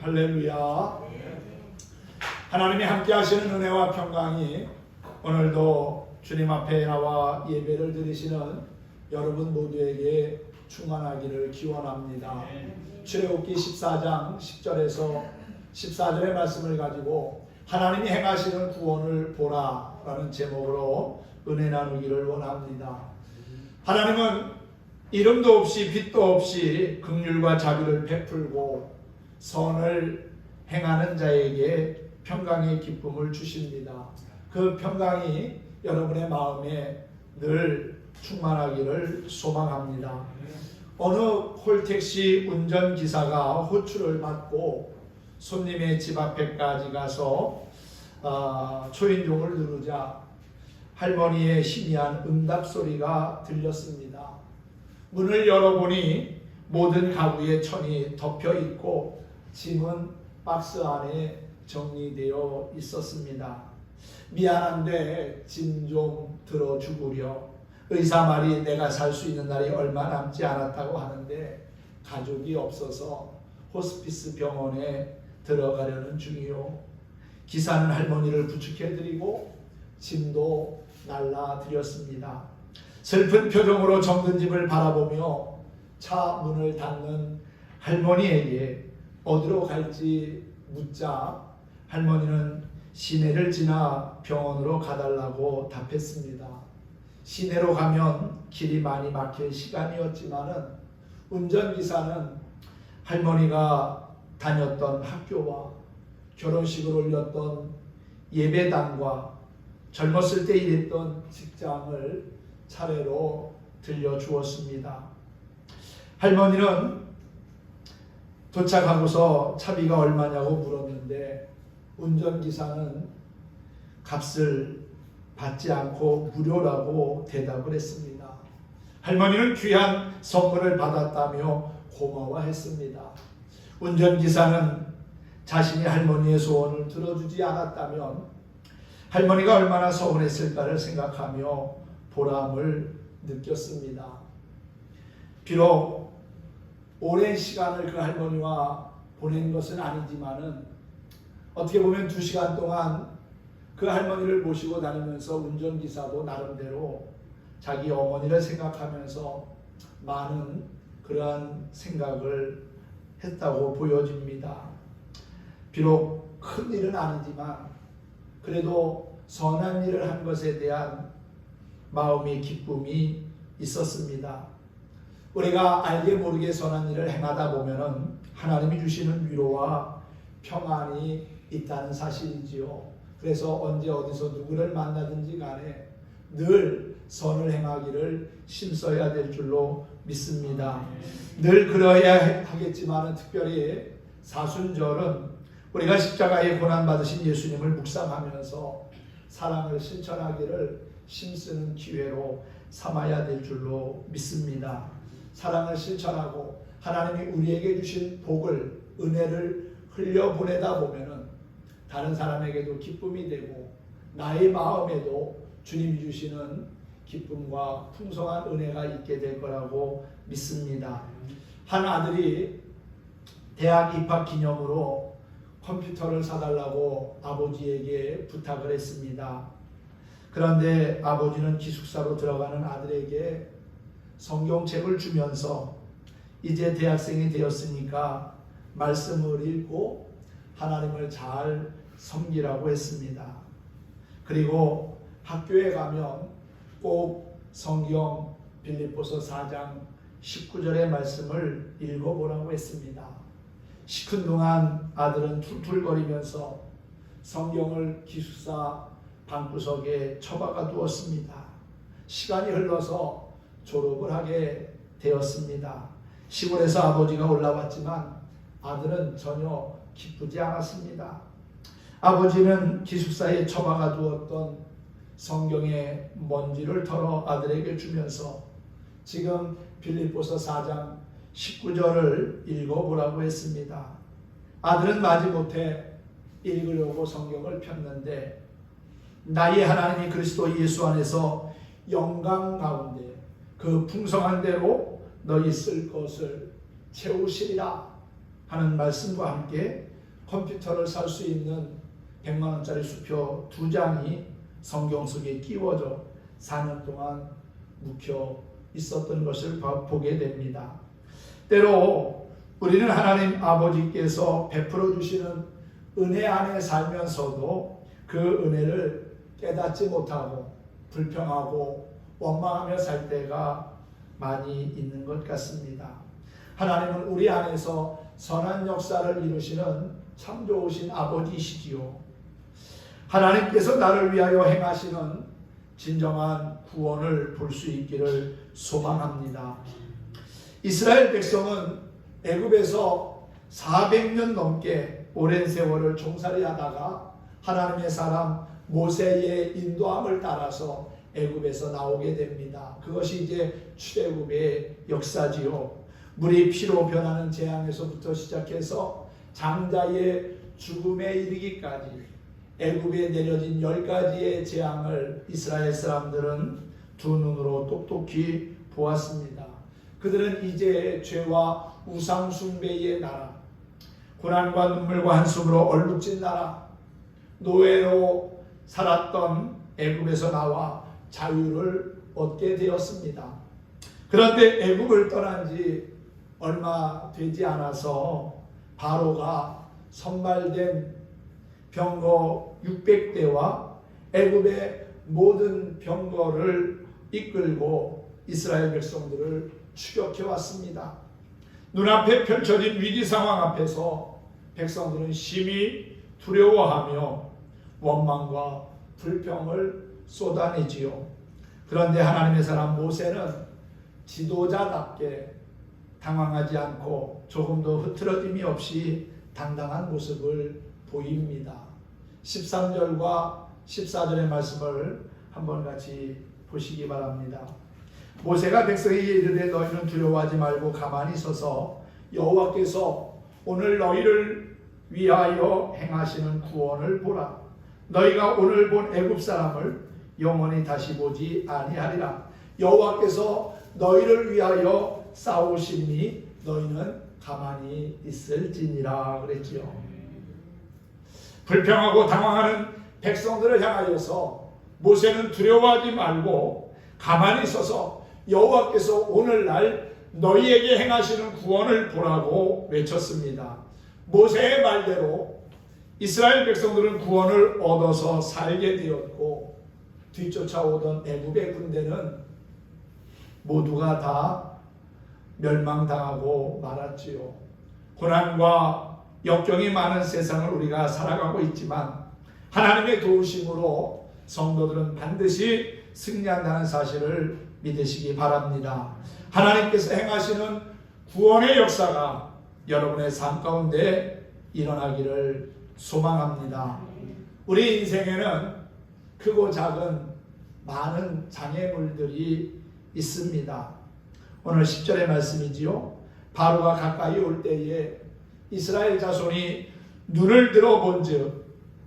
할렐루야. 하나님이 함께 하시는 은혜와 평강이 오늘도 주님 앞에 나와 예배를 드리시는 여러분 모두에게 충만하기를 기원합니다. 출애굽기 14장 10절에서 14절의 말씀을 가지고 하나님이 행하시는 구원을 보라 라는 제목으로 은혜 나누기를 원합니다. 하나님은 이름도 없이 빛도 없이 긍휼과 자비를 베풀고 선을 행하는 자에게 평강의 기쁨을 주십니다. 그 평강이 여러분의 마음에 늘 충만하기를 소망합니다. 어느 콜택시 운전기사가 호출을 받고 손님의 집 앞에까지 가서 초인종을 누르자 할머니의 희미한 응답 소리가 들렸습니다. 문을 열어보니 모든 가구에 천이 덮여 있고 짐은 박스 안에 정리되어 있었습니다. 미안한데 짐 좀 들어주구려. 의사 말이 내가 살 수 있는 날이 얼마 남지 않았다고 하는데 가족이 없어서 호스피스 병원에 들어가려는 중이요. 기사는 할머니를 부축해드리고 짐도 날라드렸습니다. 슬픈 표정으로 정든 집을 바라보며 차 문을 닫는 할머니에게 어디로 갈지 묻자 할머니는 시내를 지나 병원으로 가달라고 답했습니다. 시내로 가면 길이 많이 막힐 시간이었지만은 운전기사는 할머니가 다녔던 학교와 결혼식을 올렸던 예배당과 젊었을 때 일했던 직장을 차례로 들려주었습니다. 할머니는 도착하고서 차비가 얼마냐고 물었는데 운전기사는 값을 받지 않고 무료라고 대답을 했습니다. 할머니는 귀한 선물을 받았다며 고마워했습니다. 운전기사는 자신이 할머니의 소원을 들어주지 않았다면 할머니가 얼마나 서운했을까를 생각하며 보람을 느꼈습니다. 비록 오랜 시간을 그 할머니와 보낸 것은 아니지만은 어떻게 보면 2시간 동안 그 할머니를 모시고 다니면서 운전기사도 나름대로 자기 어머니를 생각하면서 많은 그러한 생각을 했다고 보여집니다. 비록 큰 일은 아니지만 그래도 선한 일을 한 것에 대한 마음의 기쁨이 있었습니다. 우리가 알게 모르게 선한 일을 행하다 보면은 하나님이 주시는 위로와 평안이 있다는 사실이지요. 그래서 언제 어디서 누구를 만나든지 간에 늘 선을 행하기를 힘써야 될 줄로 믿습니다. 늘 그러해야 하겠지만은 특별히 사순절은 우리가 십자가에 고난받으신 예수님을 묵상하면서 사랑을 실천하기를 힘쓰는 기회로 삼아야 될 줄로 믿습니다. 사랑을 실천하고 하나님이 우리에게 주신 복을, 은혜를 흘려보내다 보면은 다른 사람에게도 기쁨이 되고 나의 마음에도 주님이 주시는 기쁨과 풍성한 은혜가 있게 될 거라고 믿습니다. 한 아들이 대학 입학 기념으로 컴퓨터를 사달라고 아버지에게 부탁을 했습니다. 그런데 아버지는 기숙사로 들어가는 아들에게 성경책을 주면서 이제 대학생이 되었으니까 말씀을 읽고 하나님을 잘 섬기라고 했습니다. 그리고 학교에 가면 꼭 성경 빌립보서 4장 19절의 말씀을 읽어보라고 했습니다. 시큰둥한 아들은 툴툴거리면서 성경을 기숙사 방구석에 처박아 두었습니다. 시간이 흘러서 졸업을 하게 되었습니다. 시골에서 아버지가 올라왔지만 아들은 전혀 기쁘지 않았습니다. 아버지는 기숙사에 처박아 두었던 성경의 먼지를 털어 아들에게 주면서 지금 빌립보서 4장 19절을 읽어보라고 했습니다. 아들은 마지못해 읽으려고 성경을 폈는데 나의 하나님이 그리스도 예수 안에서 영광 가운데 그 풍성한 대로 너희 쓸 것을 채우시리라 하는 말씀과 함께 컴퓨터를 살 수 있는 100만 원짜리 수표 2장이 성경 속에 끼워져 4년 동안 묵혀 있었던 것을 보게 됩니다. 때로 우리는 하나님 아버지께서 베풀어 주시는 은혜 안에 살면서도 그 은혜를 깨닫지 못하고 불평하고 원망하며 살 때가 많이 있는 것 같습니다. 하나님은 우리 안에서 선한 역사를 이루시는 참 좋으신 아버지시지요. 하나님께서 나를 위하여 행하시는 진정한 구원을 볼 수 있기를 소망합니다. 이스라엘 백성은 애굽에서 400년 넘게 오랜 세월을 종살이하다가 하나님의 사람 모세의 인도함을 따라서 애굽에서 나오게 됩니다. 그것이 이제 출애굽의 역사지요. 물이 피로 변하는 재앙에서부터 시작해서 장자의 죽음에 이르기까지 애굽에 내려진 10가지의 재앙을 이스라엘 사람들은 두 눈으로 똑똑히 보았습니다. 그들은 이제 죄와 우상 숭배의 나라, 고난과 눈물과 한숨으로 얼룩진 나라, 노예로 살았던 애굽에서 나와 자유를 얻게 되었습니다. 그런데 애굽을 떠난 지 얼마 되지 않아서 바로가 선발된 병거 600대와 애굽의 모든 병거를 이끌고 이스라엘 백성들을 추격해 왔습니다. 눈앞에 펼쳐진 위기 상황 앞에서 백성들은 심히 두려워하며 원망과 불평을 쏟아내지요. 그런데 하나님의 사람 모세는 지도자답게 당황하지 않고 조금도 흐트러짐이 없이 당당한 모습을 보입니다. 13절과 14절의 말씀을 한번 같이 보시기 바랍니다. 모세가 백성에게 이르되 너희는 두려워하지 말고 가만히 서서 여호와께서 오늘 너희를 위하여 행하시는 구원을 보라. 너희가 오늘 본 애굽 사람을 영원히 다시 보지 아니하리라. 여호와께서 너희를 위하여 싸우시니 너희는 가만히 있을지니라 그랬지요. 불평하고 당황하는 백성들을 향하여서 모세는 두려워하지 말고 가만히 서서 여호와께서 오늘날 너희에게 행하시는 구원을 보라고 외쳤습니다. 모세의 말대로 이스라엘 백성들은 구원을 얻어서 살게 되었고 뒤쫓아오던 애굽의 군대는 모두가 다 멸망당하고 말았지요. 고난과 역경이 많은 세상을 우리가 살아가고 있지만 하나님의 도우심으로 성도들은 반드시 승리한다는 사실을 믿으시기 바랍니다. 하나님께서 행하시는 구원의 역사가 여러분의 삶 가운데 일어나기를 소망합니다. 우리 인생에는 크고 작은 많은 장애물들이 있습니다. 오늘 10절의 말씀이지요. 바로가 가까이 올 때에 이스라엘 자손이 눈을 들어 본즉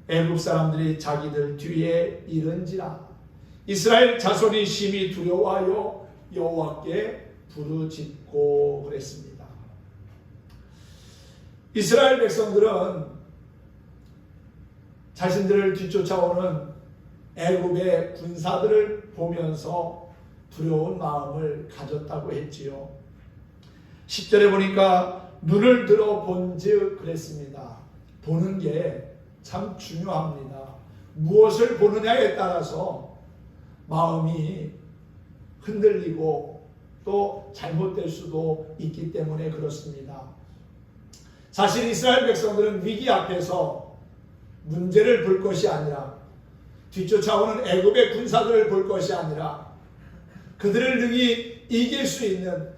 애굽 사람들이 자기들 뒤에 이른지라. 이스라엘 자손이 심히 두려워하여 여호와께 부르짖고 그랬습니다. 이스라엘 백성들은 자신들을 뒤쫓아오는 애굽의 군사들을 보면서 두려운 마음을 가졌다고 했지요. 10절에 보니까 눈을 들어 본즉 그랬습니다. 보는 게 참 중요합니다. 무엇을 보느냐에 따라서 마음이 흔들리고 또 잘못될 수도 있기 때문에 그렇습니다. 사실 이스라엘 백성들은 위기 앞에서 문제를 볼 것이 아니라 뒤쫓아오는 애굽의 군사들을 볼 것이 아니라 그들을 능히 이길 수 있는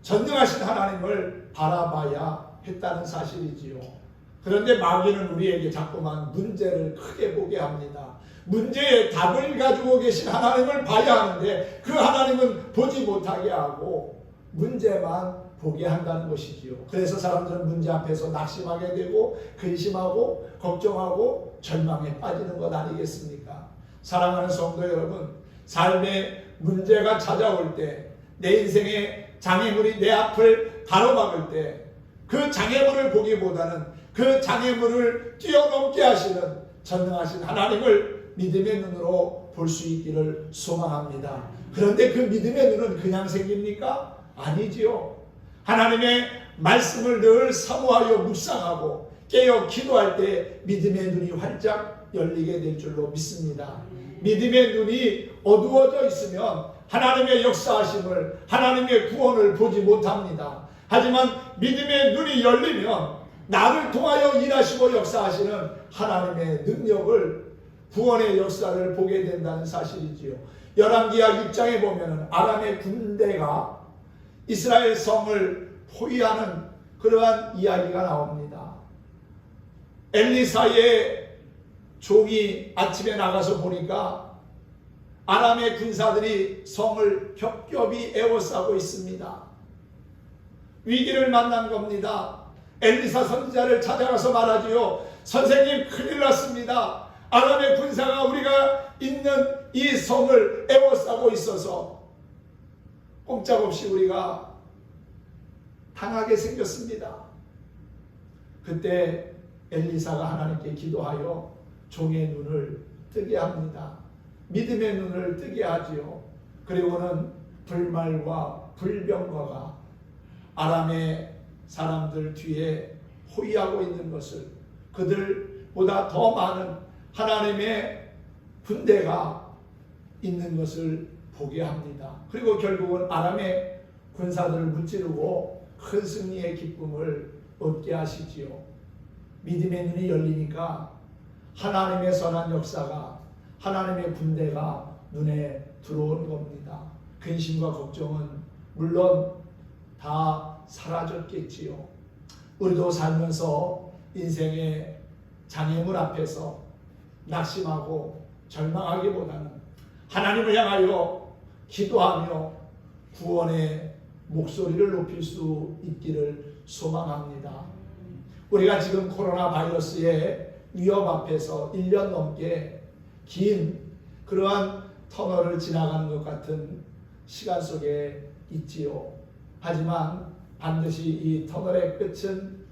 전능하신 하나님을 바라봐야 했다는 사실이지요. 그런데 마귀는 우리에게 자꾸만 문제를 크게 보게 합니다. 문제의 답을 가지고 계신 하나님을 봐야 하는데 그 하나님은 보지 못하게 하고 문제만 보게 한다는 것이지요. 그래서 사람들은 문제 앞에서 낙심하게 되고 근심하고 걱정하고 절망에 빠지는 것 아니겠습니까? 사랑하는 성도 여러분, 삶에 문제가 찾아올 때, 내 인생의 장애물이 내 앞을 가로막을 때 그 장애물을 보기보다는 그 장애물을 뛰어넘게 하시는 전능하신 하나님을 믿음의 눈으로 볼 수 있기를 소망합니다. 그런데 그 믿음의 눈은 그냥 생깁니까? 아니지요. 하나님의 말씀을 늘 사모하여 묵상하고 깨어 기도할 때 믿음의 눈이 활짝 열리게 될 줄로 믿습니다. 믿음의 눈이 어두워져 있으면 하나님의 역사하심을, 하나님의 구원을 보지 못합니다. 하지만 믿음의 눈이 열리면 나를 통하여 일하시고 역사하시는 하나님의 능력을, 구원의 역사를 보게 된다는 사실이지요. 열왕기하 6장에 보면 아람의 군대가 이스라엘 성을 포위하는 그러한 이야기가 나옵니다. 엘리사의 종이 아침에 나가서 보니까 아람의 군사들이 성을 겹겹이 에워싸고 있습니다. 위기를 만난 겁니다. 엘리사 선지자를 찾아가서 말하지요. 선생님, 큰일 났습니다. 아람의 군사가 우리가 있는 이 성을 에워싸고 있어서 꼼짝없이 우리가 당하게 생겼습니다. 그때 엘리사가 하나님께 기도하여 종의 눈을 뜨게 합니다. 믿음의 눈을 뜨게 하지요. 그리고는 불말과 불병거가 아람의 사람들 뒤에 호위하고 있는 것을, 그들보다 더 많은 하나님의 군대가 있는 것을 보게 합니다. 그리고 결국은 아람의 군사들을 무찌르고 큰 승리의 기쁨을 얻게 하시지요. 믿음의 눈이 열리니까 하나님의 선한 역사가, 하나님의 군대가 눈에 들어온 겁니다. 근심과 걱정은 물론 다 사라졌겠지요. 우리도 살면서 인생의 장애물 앞에서 낙심하고 절망하기보다는 하나님을 향하여 기도하며 구원의 목소리를 높일 수 있기를 소망합니다. 우리가 지금 코로나 바이러스의 위협 앞에서 1년 넘게 긴 그러한 터널을 지나가는 것 같은 시간 속에 있지요. 하지만 반드시 이 터널의 끝은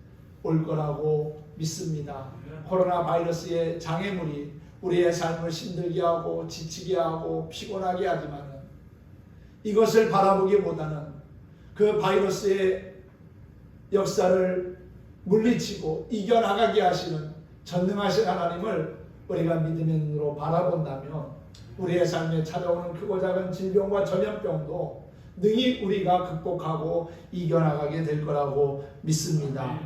올 거라고 믿습니다. 코로나 바이러스의 장애물이 우리의 삶을 힘들게 하고 지치게 하고 피곤하게 하지만 이것을 바라보기보다는 그 바이러스의 역사를 물리치고 이겨나가게 하시는 전능하신 하나님을 우리가 믿음의 눈으로 바라본다면 우리의 삶에 찾아오는 크고 작은 질병과 전염병도 능히 우리가 극복하고 이겨나가게 될 거라고 믿습니다.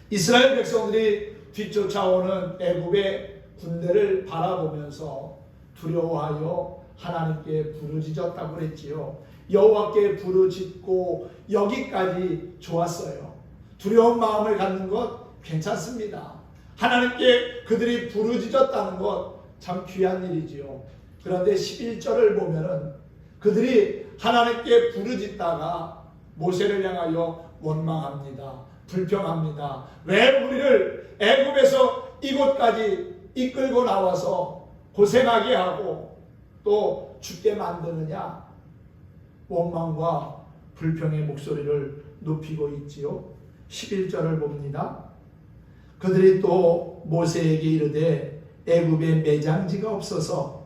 이스라엘 백성들이 뒤쫓아오는 애굽의 군대를 바라보면서 두려워하여 하나님께 부르짖었다고 그랬지요. 여호와께 부르짖고 여기까지 좋았어요. 두려운 마음을 갖는 것 괜찮습니다. 하나님께 그들이 부르짖었다는 것 참 귀한 일이지요. 그런데 11절을 보면은 그들이 하나님께 부르짖다가 모세를 향하여 원망합니다. 불평합니다. 왜 우리를 애굽에서 이곳까지 이끌고 나와서 고생하게 하고 또 죽게 만드느냐? 원망과 불평의 목소리를 높이고 있지요. 11절을 봅니다. 그들이 또 모세에게 이르되 애굽에 매장지가 없어서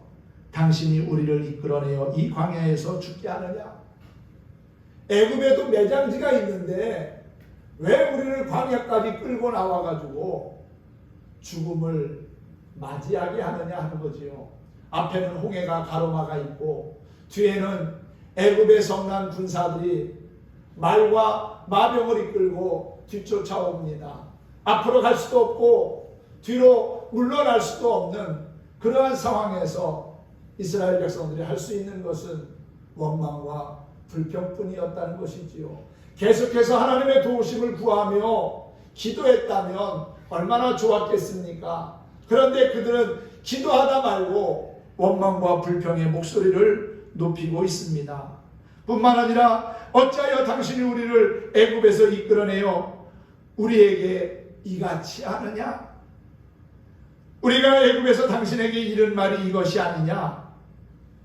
당신이 우리를 이끌어내어 이 광야에서 죽게 하느냐? 애굽에도 매장지가 있는데 왜 우리를 광야까지 끌고 나와가지고 죽음을 맞이하게 하느냐 하는 거지요. 앞에는 홍해가 가로막아 있고 뒤에는 애굽의 성난 군사들이 말과 마병을 이끌고 뒤쫓아옵니다. 앞으로 갈 수도 없고 뒤로 물러날 수도 없는 그러한 상황에서 이스라엘 백성들이 할 수 있는 것은 원망과 불평뿐이었다는 것이지요. 계속해서 하나님의 도우심을 구하며 기도했다면 얼마나 좋았겠습니까? 그런데 그들은 기도하다 말고 원망과 불평의 목소리를 높이고 있습니다. 뿐만 아니라 어찌하여 당신이 우리를 애굽에서 이끌어내어 우리에게 이같이 하느냐? 우리가 애굽에서 당신에게 이른 말이 이것이 아니냐?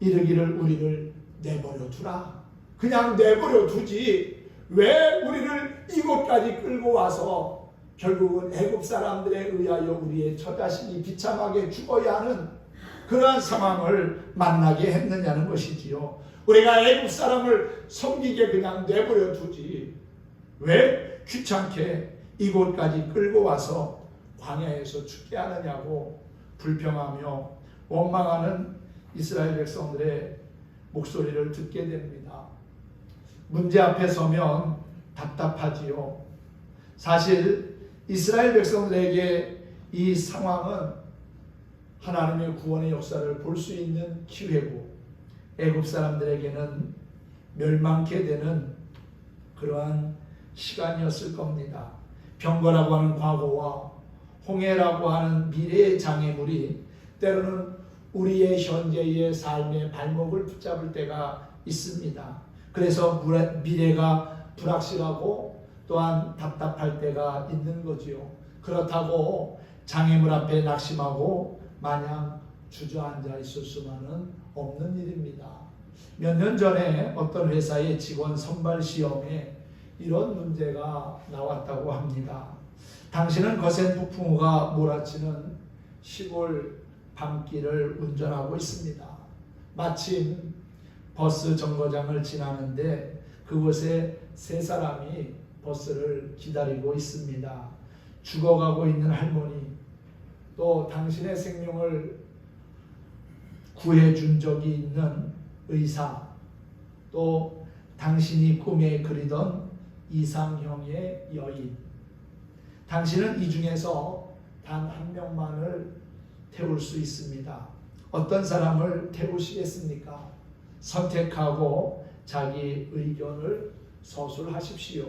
이르기를 우리를 내버려 두라. 그냥 내버려 두지 왜 우리를 이곳까지 끌고 와서 결국은 애굽 사람들에 의하여 우리의 처자식이 비참하게 죽어야 하는 그러한 상황을 만나게 했느냐는 것이지요. 우리가 애굽 사람을 섬기게 그냥 내버려 두지 왜 귀찮게 이곳까지 끌고 와서 광야에서 죽게 하느냐고 불평하며 원망하는 이스라엘 백성들의 목소리를 듣게 됩니다. 문제 앞에 서면 답답하지요. 사실 이스라엘 백성들에게 이 상황은 하나님의 구원의 역사를 볼 수 있는 기회고 애굽 사람들에게는 멸망케 되는 그러한 시간이었을 겁니다. 병거라고 하는 과거와 홍해라고 하는 미래의 장애물이 때로는 우리의 현재의 삶의 발목을 붙잡을 때가 있습니다. 그래서 미래가 불확실하고 또한 답답할 때가 있는 거지요. 그렇다고 장애물 앞에 낙심하고 마냥 주저앉아 있을 수만은 없는 일입니다. 몇 년 전에 어떤 회사의 직원 선발 시험에 이런 문제가 나왔다고 합니다. 당신은 거센 폭풍우가 몰아치는 시골 밤길을 운전하고 있습니다. 마침 버스 정거장을 지나는데 그곳에 세 사람이 버스를 기다리고 있습니다. 죽어가고 있는 할머니, 또 당신의 생명을 구해준 적이 있는 의사, 또 당신이 꿈에 그리던 이상형의 여인. 당신은 이 중에서 단 한 명만을 태울 수 있습니다. 어떤 사람을 태우시겠습니까? 선택하고 자기 의견을 서술하십시오.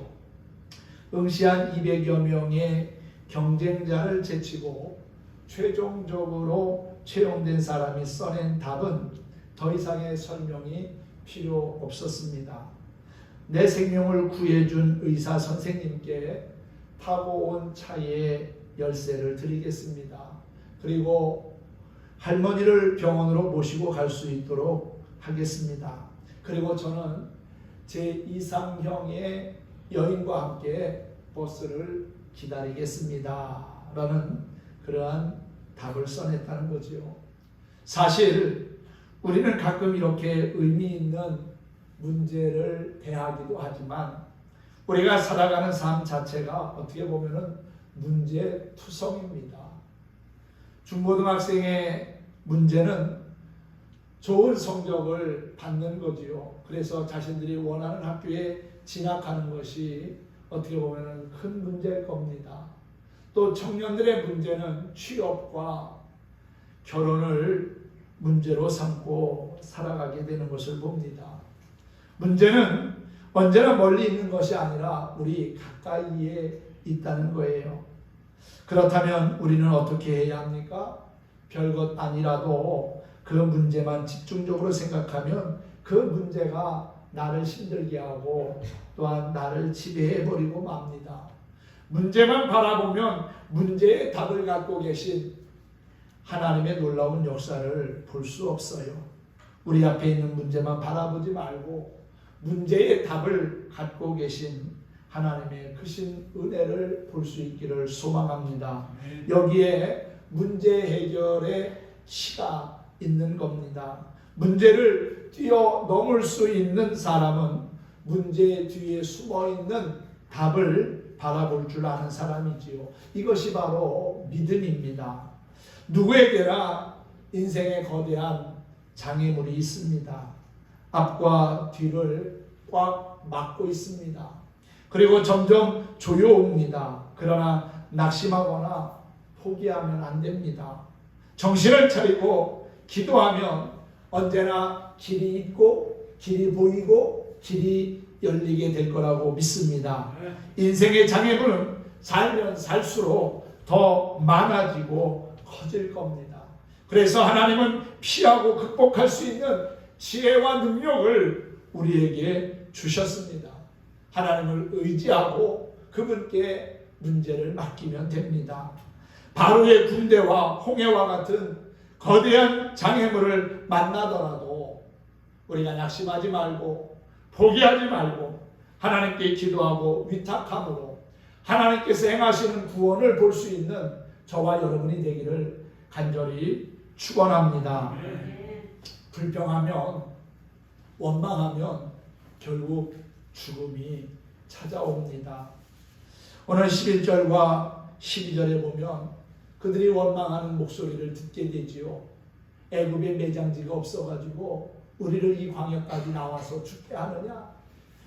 응시한 200여 명의 경쟁자를 제치고 최종적으로 채용된 사람이 써낸 답은 더 이상의 설명이 필요 없었습니다. 내 생명을 구해준 의사 선생님께 타고 온 차의 열쇠를 드리겠습니다. 그리고 할머니를 병원으로 모시고 갈 수 있도록 하겠습니다. 그리고 저는 제 이상형의 여인과 함께 버스를 기다리겠습니다. 라는 그러한 답을 써냈다는 거지요. 사실 우리는 가끔 이렇게 의미 있는 문제를 대하기도 하지만 우리가 살아가는 삶 자체가 어떻게 보면은 문제투성입니다. 중고등학생의 문제는 좋은 성적을 받는 거지요. 그래서 자신들이 원하는 학교에 진학하는 것이 어떻게 보면은 큰 문제일 겁니다. 또 청년들의 문제는 취업과 결혼을 문제로 삼고 살아가게 되는 것을 봅니다. 문제는 언제나 멀리 있는 것이 아니라 우리 가까이에 있다는 거예요. 그렇다면 우리는 어떻게 해야 합니까? 별것 아니라도 그 문제만 집중적으로 생각하면 그 문제가 나를 힘들게 하고 또한 나를 지배해버리고 맙니다. 문제만 바라보면 문제의 답을 갖고 계신 하나님의 놀라운 역사를 볼 수 없어요. 우리 앞에 있는 문제만 바라보지 말고 문제의 답을 갖고 계신 하나님의 크신 은혜를 볼 수 있기를 소망합니다. 여기에 문제 해결의 시가 있는 겁니다. 문제를 뛰어넘을 수 있는 사람은 문제 뒤에 숨어있는 답을 바라볼 줄 아는 사람이지요. 이것이 바로 믿음입니다. 누구에게나 인생에 거대한 장애물이 있습니다. 앞과 뒤를 꽉 막고 있습니다. 그리고 점점 조여옵니다. 그러나 낙심하거나 포기하면 안 됩니다. 정신을 차리고 기도하면 언제나 길이 있고 길이 보이고 길이 열리게 될 거라고 믿습니다. 인생의 장애물은 살면 살수록 더 많아지고 커질 겁니다. 그래서 하나님은 피하고 극복할 수 있는 지혜와 능력을 우리에게 주셨습니다. 하나님을 의지하고 그분께 문제를 맡기면 됩니다. 바로의 군대와 홍해와 같은 거대한 장애물을 만나더라도 우리가 낙심하지 말고 포기하지 말고 하나님께 기도하고 위탁함으로 하나님께서 행하시는 구원을 볼 수 있는 저와 여러분이 되기를 간절히 축원합니다. 불평하면 원망하면 결국 죽음이 찾아옵니다. 오늘 11절과 12절에 보면 그들이 원망하는 목소리를 듣게 되지요. 애굽에 매장지가 없어가지고 우리를 이 광야까지 나와서 죽게 하느냐?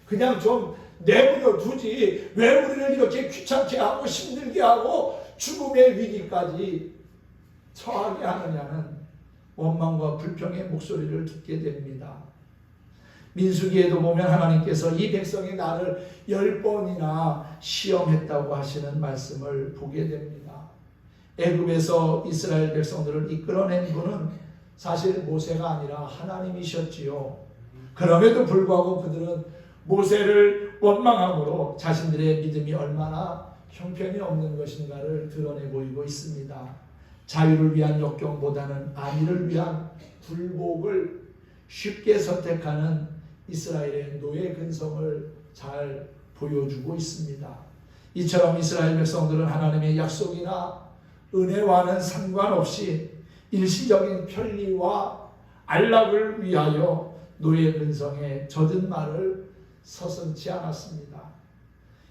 그냥 좀 내버려 두지 왜 우리를 이렇게 귀찮게 하고 힘들게 하고 죽음의 위기까지 처하게 하느냐는 원망과 불평의 목소리를 듣게 됩니다. 민수기에도 보면 하나님께서 이 백성이 나를 10번이나 시험했다고 하시는 말씀을 보게 됩니다. 애굽에서 이스라엘 백성들을 이끌어낸 분은 사실 모세가 아니라 하나님이셨지요. 그럼에도 불구하고 그들은 모세를 원망함으로 자신들의 믿음이 얼마나 형편이 없는 것인가를 드러내 보이고 있습니다. 자유를 위한 역경보다는 안위를 위한 굴복을 쉽게 선택하는 이스라엘의 노예 근성을 잘 보여주고 있습니다. 이처럼 이스라엘 백성들은 하나님의 약속이나 은혜와는 상관없이 일시적인 편리와 안락을 위하여 노예 근성에 젖은 말을 서슴지 않았습니다.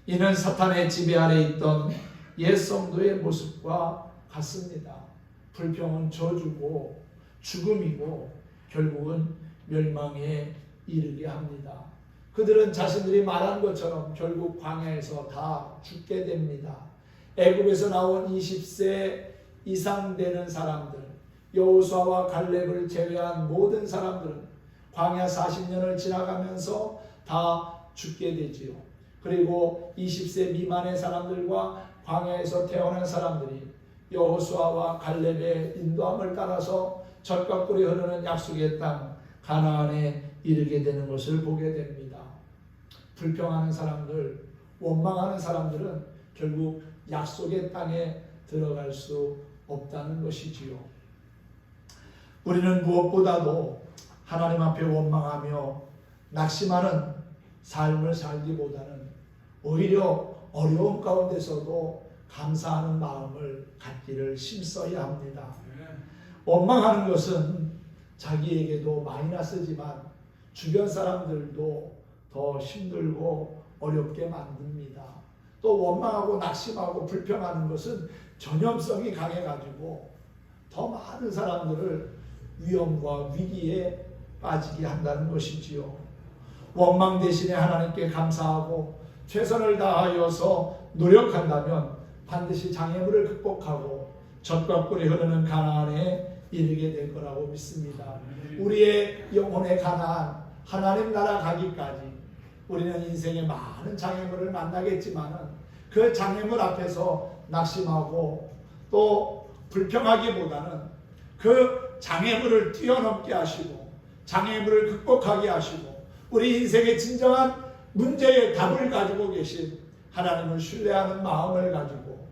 이는 사탄의 지배 아래 있던 옛 성도의 모습과 같습니다. 불평은 저주고 죽음이고 결국은 멸망에 이르게 합니다. 그들은 자신들이 말한 것처럼 결국 광야에서 다 죽게 됩니다. 애굽에서 나온 20세 이상 되는 사람들, 여호수아와 갈렙을 제외한 모든 사람들은 광야 40년을 지나가면서 다 죽게 되지요. 그리고 20세 미만의 사람들과 광야에서 태어난 사람들이 여호수아와 갈렙의 인도함을 따라서 젖과 꿀이 흐르는 약속의 땅 가나안에 이르게 되는 것을 보게 됩니다. 불평하는 사람들, 원망하는 사람들은 결국 약속의 땅에 들어갈 수 없다는 것이지요. 우리는 무엇보다도 하나님 앞에 원망하며 낙심하는 삶을 살기보다는 오히려 어려운 가운데서도 감사하는 마음을 갖기를 힘써야 합니다. 원망하는 것은 자기에게도 마이너스지만 주변 사람들도 더 힘들고 어렵게 만듭니다. 또 원망하고 낙심하고 불평하는 것은 전염성이 강해가지고 더 많은 사람들을 위험과 위기에 빠지게 한다는 것이지요. 원망 대신에 하나님께 감사하고 최선을 다하여서 노력한다면 반드시 장애물을 극복하고 젖과 꿀이 흐르는 가나안에 이르게 될 거라고 믿습니다. 우리의 영혼의 가나안, 하나님 나라 가기까지 우리는 인생에 많은 장애물을 만나겠지만 그 장애물 앞에서 낙심하고 또 불평하기보다는 그 장애물을 뛰어넘게 하시고 장애물을 극복하게 하시고 우리 인생의 진정한 문제의 답을 가지고 계신 하나님을 신뢰하는 마음을 가지고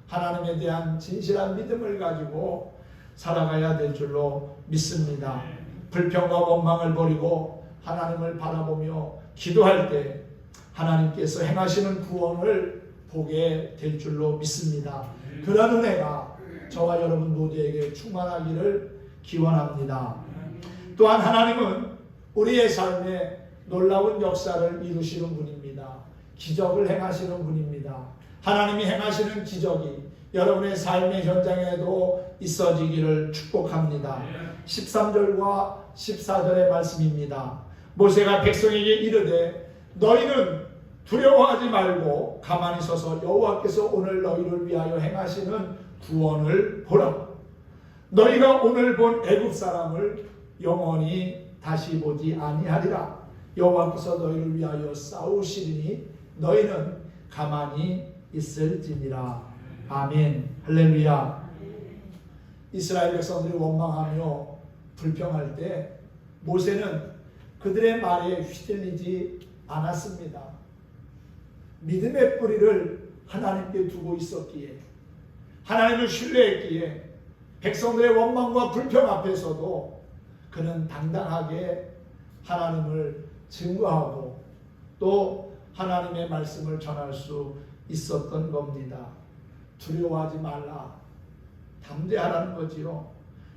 하나님에 대한 진실한 믿음을 가지고 살아가야 될 줄로 믿습니다. 불평과 원망을 버리고 하나님을 바라보며 기도할 때 하나님께서 행하시는 구원을 보게 될 줄로 믿습니다. 그런 은혜가 저와 여러분 모두에게 충만하기를 기원합니다. 또한 하나님은 우리의 삶에 놀라운 역사를 이루시는 분입니다. 기적을 행하시는 분입니다. 하나님이 행하시는 기적이 여러분의 삶의 현장에도 있어지기를 축복합니다. 13절과 14절의 말씀입니다. 모세가 백성에게 이르되 너희는 두려워하지 말고 가만히 서서 여호와께서 오늘 너희를 위하여 행하시는 구원을 보라. 너희가 오늘 본 애굽 사람을 영원히 다시 보지 아니하리라. 여호와께서 너희를 위하여 싸우시리니 너희는 가만히 있을지니라. 아멘. 할렐루야. 이스라엘 백성들이 원망하며 불평할 때 모세는 그들의 말에 휘둘리지 않았습니다. 믿음의 뿌리를 하나님께 두고 있었기에 하나님을 신뢰했기에 백성들의 원망과 불평 앞에서도 그는 당당하게 하나님을 증거하고 또 하나님의 말씀을 전할 수 있었던 겁니다. 두려워하지 말라, 담대하라는 거지요.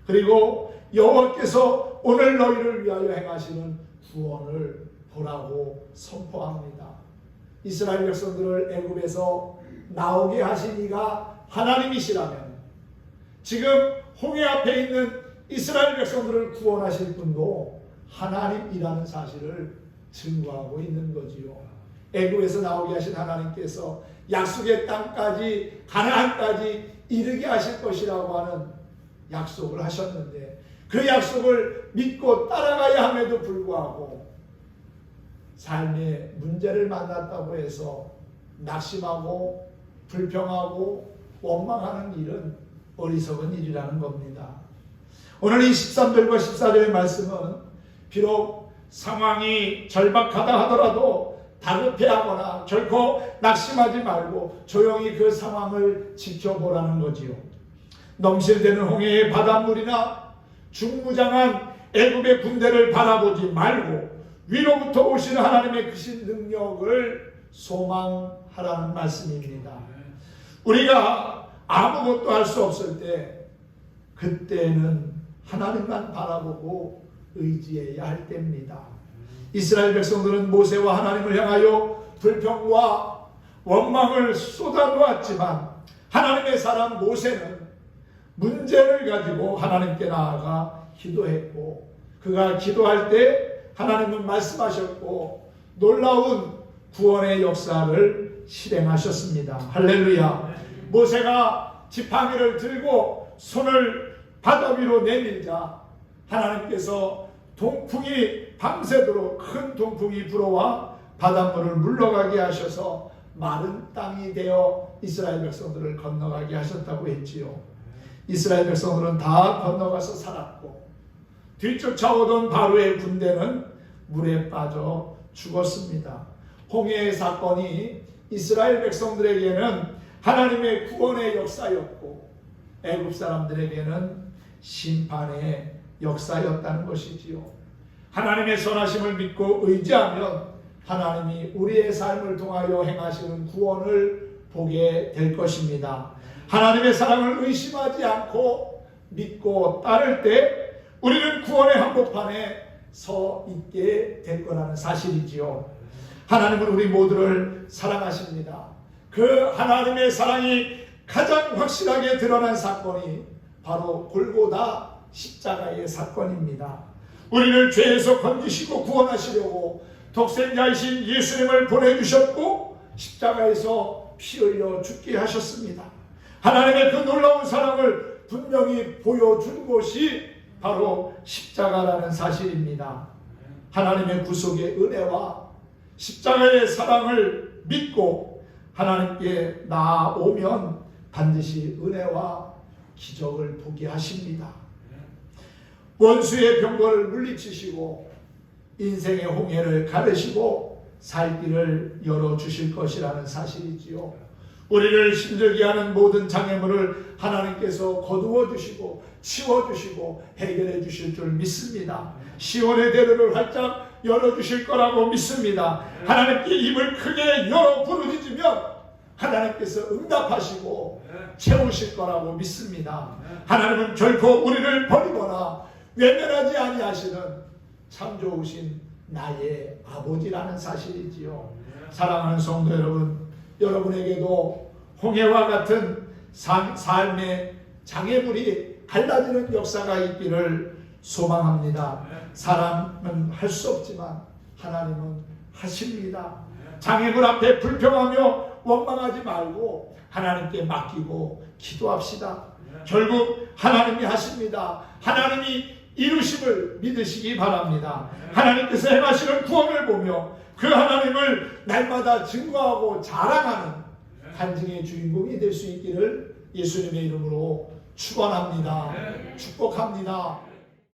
그리고 여호와께서 오늘 너희를 위하여 행하시는 구원을 보라고 선포합니다. 이스라엘 백성들을 애굽에서 나오게 하신 이가 하나님이시라면 지금 홍해 앞에 있는 이스라엘 백성들을 구원하실 분도 하나님이라는 사실을 증거하고 있는 거지요. 애굽에서 나오게 하신 하나님께서 약속의 땅까지, 가나안까지 이르게 하실 것이라고 하는 약속을 하셨는데, 그 약속을 믿고 따라가야 함에도 불구하고 삶의 문제를 만났다고 해서 낙심하고 불평하고 원망하는 일은 어리석은 일이라는 겁니다. 오늘 이 13절과 14절의 말씀은 비록 상황이 절박하다 하더라도 다급해하거나 결코 낙심하지 말고 조용히 그 상황을 지켜보라는 거지요. 넘실대는 홍해의 바닷물이나 중무장한 애굽의 군대를 바라보지 말고 위로부터 오시는 하나님의 크신 능력을 소망하라는 말씀입니다. 우리가 아무것도 할 수 없을 때, 그때는 하나님만 바라보고 의지해야 할 때입니다. 이스라엘 백성들은 모세와 하나님을 향하여 불평과 원망을 쏟아놓았지만 하나님의 사람 모세는 문제를 가지고 하나님께 나아가 기도했고, 그가 기도할 때 하나님은 말씀하셨고 놀라운 구원의 역사를 실행하셨습니다. 할렐루야. 모세가 지팡이를 들고 손을 바다 위로 내밀자 하나님께서 동풍이 밤새도록 큰 동풍이 불어와 바닷물을 물러가게 하셔서 마른 땅이 되어 이스라엘 백성들을 건너가게 하셨다고 했지요. 이스라엘 백성들은 다 건너가서 살았고 뒤쫓아오던 바로의 군대는 물에 빠져 죽었습니다. 홍해의 사건이 이스라엘 백성들에게는 하나님의 구원의 역사였고 애굽 사람들에게는 심판의 역사였다는 것이지요. 하나님의 선하심을 믿고 의지하면 하나님이 우리의 삶을 통하여 행하시는 구원을 보게 될 것입니다. 하나님의 사랑을 의심하지 않고 믿고 따를 때 우리는 구원의 한복판에 서 있게 될 거라는 사실이지요. 하나님은 우리 모두를 사랑하십니다. 그 하나님의 사랑이 가장 확실하게 드러난 사건이 바로 골고다 십자가의 사건입니다. 우리를 죄에서 건지시고 구원하시려고 독생자이신 예수님을 보내주셨고 십자가에서 피 흘려 죽게 하셨습니다. 하나님의 그 놀라운 사랑을 분명히 보여준 것이 바로 십자가라는 사실입니다. 하나님의 구속의 은혜와 십자가의 사랑을 믿고 하나님께 나아오면 반드시 은혜와 기적을 보게 하십니다. 원수의 병거를 물리치시고 인생의 홍해를 가르시고 살 길을 열어주실 것이라는 사실이지요. 우리를 힘들게 하는 모든 장애물을 하나님께서 거두어 주시고 치워주시고 해결해 주실 줄 믿습니다. 시온의 대로를 활짝 열어주실 거라고 믿습니다. 하나님께 입을 크게 열어 부르짖으면 하나님께서 응답하시고 채우실 거라고 믿습니다. 하나님은 결코 우리를 버리거나 외면하지 아니하시는 참 좋으신 나의 아버지라는 사실이지요. 사랑하는 성도 여러분, 여러분에게도 홍해와 같은 삶의 장애물이 갈라지는 역사가 있기를 소망합니다. 사람은 할 수 없지만 하나님은 하십니다. 장애물 앞에 불평하며 원망하지 말고 하나님께 맡기고 기도합시다. 결국 하나님이 하십니다. 하나님이 이루심을 믿으시기 바랍니다. 하나님께서 행하시는 구원을 보며 그 하나님을 날마다 증거하고 자랑하는 간증의 주인공이 될 수 있기를 예수님의 이름으로 축원합니다. 축복합니다.